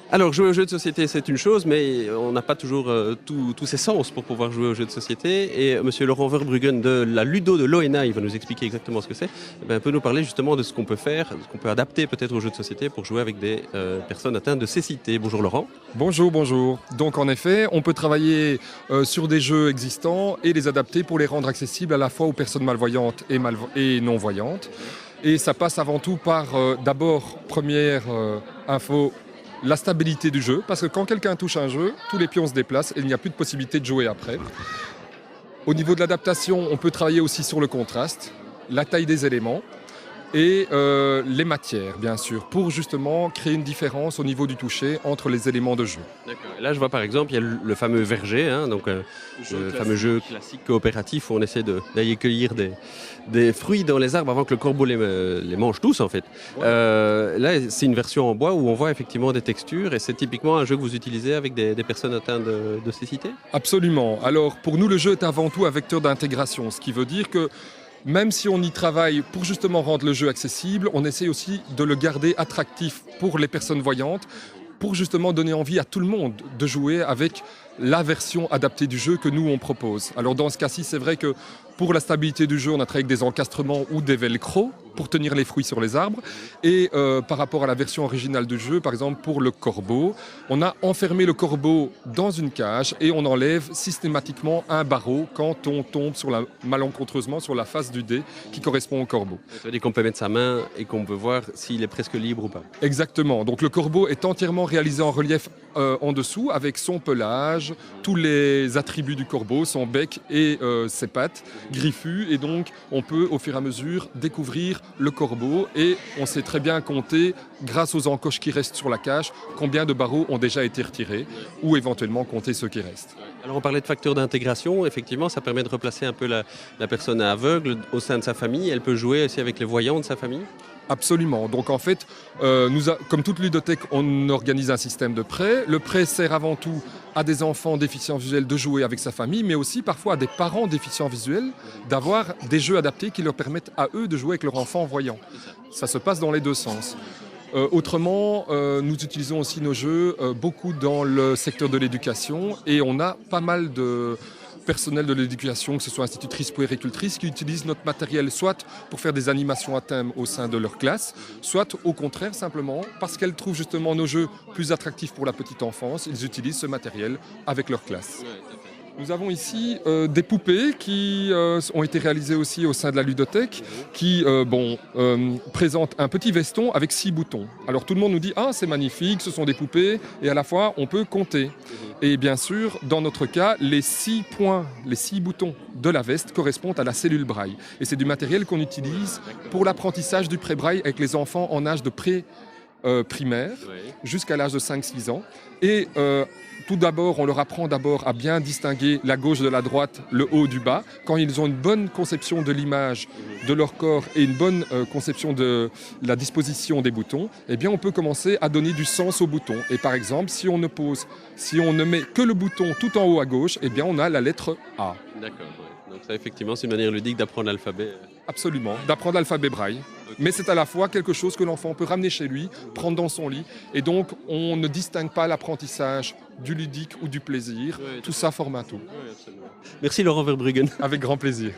Alors, jouer aux jeux de société, c'est une chose, mais on n'a pas toujours tous ses sens pour pouvoir jouer aux jeux de société. Et Monsieur Laurent Verbruggen de la Ludo de l'ONA, il va nous expliquer exactement ce que c'est. Peut nous parler justement de ce qu'on peut faire, ce qu'on peut adapter peut-être aux jeux de société pour jouer avec des personnes atteintes de cécité. Bonjour Laurent. Bonjour, bonjour. Donc en effet, on peut travailler sur des jeux existants et les adapter pour les rendre accessibles à la fois aux personnes malvoyantes et non-voyantes. Et ça passe avant tout par d'abord, première info, la stabilité du jeu, parce que quand quelqu'un touche un jeu, tous les pions se déplacent et il n'y a plus de possibilité de jouer après. Au niveau de l'adaptation, on peut travailler aussi sur le contraste, la taille des éléments et les matières, bien sûr, pour justement créer une différence au niveau du toucher entre les éléments de jeu. D'accord. Et là, je vois par exemple, il y a le fameux verger, donc le fameux jeu classique coopératif où on essaie d'aller cueillir des fruits dans les arbres avant que le corbeau les mange tous, en fait. Ouais. Là, c'est une version en bois où on voit effectivement des textures et c'est typiquement un jeu que vous utilisez avec des personnes atteintes de cécité ? Absolument. Alors, pour nous, le jeu est avant tout un vecteur d'intégration, ce qui veut dire que même si on y travaille pour justement rendre le jeu accessible, on essaie aussi de le garder attractif pour les personnes voyantes, pour justement donner envie à tout le monde de jouer avec la version adaptée du jeu que nous on propose. Alors dans ce cas-ci, c'est vrai que pour la stabilité du jeu, on a travaillé avec des encastrements ou des velcro pour tenir les fruits sur les arbres. Et par rapport à la version originale du jeu, par exemple pour le corbeau, on a enfermé le corbeau dans une cage et on enlève systématiquement un barreau quand on tombe malencontreusement sur la face du dé qui correspond au corbeau. Ça veut dire qu'on peut mettre sa main et qu'on peut voir s'il est presque libre ou pas. Exactement. Donc le corbeau est entièrement réalisé en relief en dessous avec son pelage, tous les attributs du corbeau, son bec et ses pattes griffues. Et donc on peut au fur et à mesure découvrir le corbeau et on sait très bien compter, grâce aux encoches qui restent sur la cage, combien de barreaux ont déjà été retirés ou éventuellement compter ceux qui restent. Alors on parlait de facteur d'intégration, effectivement ça permet de replacer un peu la personne aveugle au sein de sa famille, elle peut jouer aussi avec les voyants de sa famille ? Absolument. Donc en fait, comme toute ludothèque, on organise un système de prêt. Le prêt sert avant tout à des enfants déficients visuels de jouer avec sa famille, mais aussi parfois à des parents déficients visuels d'avoir des jeux adaptés qui leur permettent à eux de jouer avec leur enfant voyant. Ça se passe dans les deux sens. Autrement, nous utilisons aussi nos jeux beaucoup dans le secteur de l'éducation et on a pas mal de personnel de l'éducation, que ce soit institutrices, puéricultrices, qui utilisent notre matériel soit pour faire des animations à thème au sein de leur classe, soit au contraire simplement parce qu'elles trouvent justement nos jeux plus attractifs pour la petite enfance, ils utilisent ce matériel avec leur classe. Nous avons ici des poupées qui ont été réalisées aussi au sein de la ludothèque, qui présentent un petit veston avec 6 boutons. Alors tout le monde nous dit « Ah, c'est magnifique, ce sont des poupées » et à la fois on peut compter. Et bien sûr, dans notre cas, les 6 points, les 6 boutons de la veste correspondent à la cellule braille. Et c'est du matériel qu'on utilise pour l'apprentissage du pré-braille avec les enfants en âge de primaire jusqu'à l'âge de 5-6 ans. Et tout d'abord, on leur apprend à bien distinguer la gauche de la droite, le haut du bas. Quand ils ont une bonne conception de l'image de leur corps et une bonne conception de la disposition des boutons, eh bien, on peut commencer à donner du sens aux boutons. Et par exemple, si on ne met que le bouton tout en haut à gauche, eh bien, on a la lettre A. D'accord. Ouais. Donc ça, effectivement, c'est une manière ludique d'apprendre l'alphabet. Absolument, d'apprendre l'alphabet braille. Okay. Mais c'est à la fois quelque chose que l'enfant peut ramener chez lui, prendre dans son lit. Et donc, on ne distingue pas l'apprentissage du ludique ou du plaisir. Tout ça forme un tout. Merci Laurent Verbruggen. Avec grand plaisir.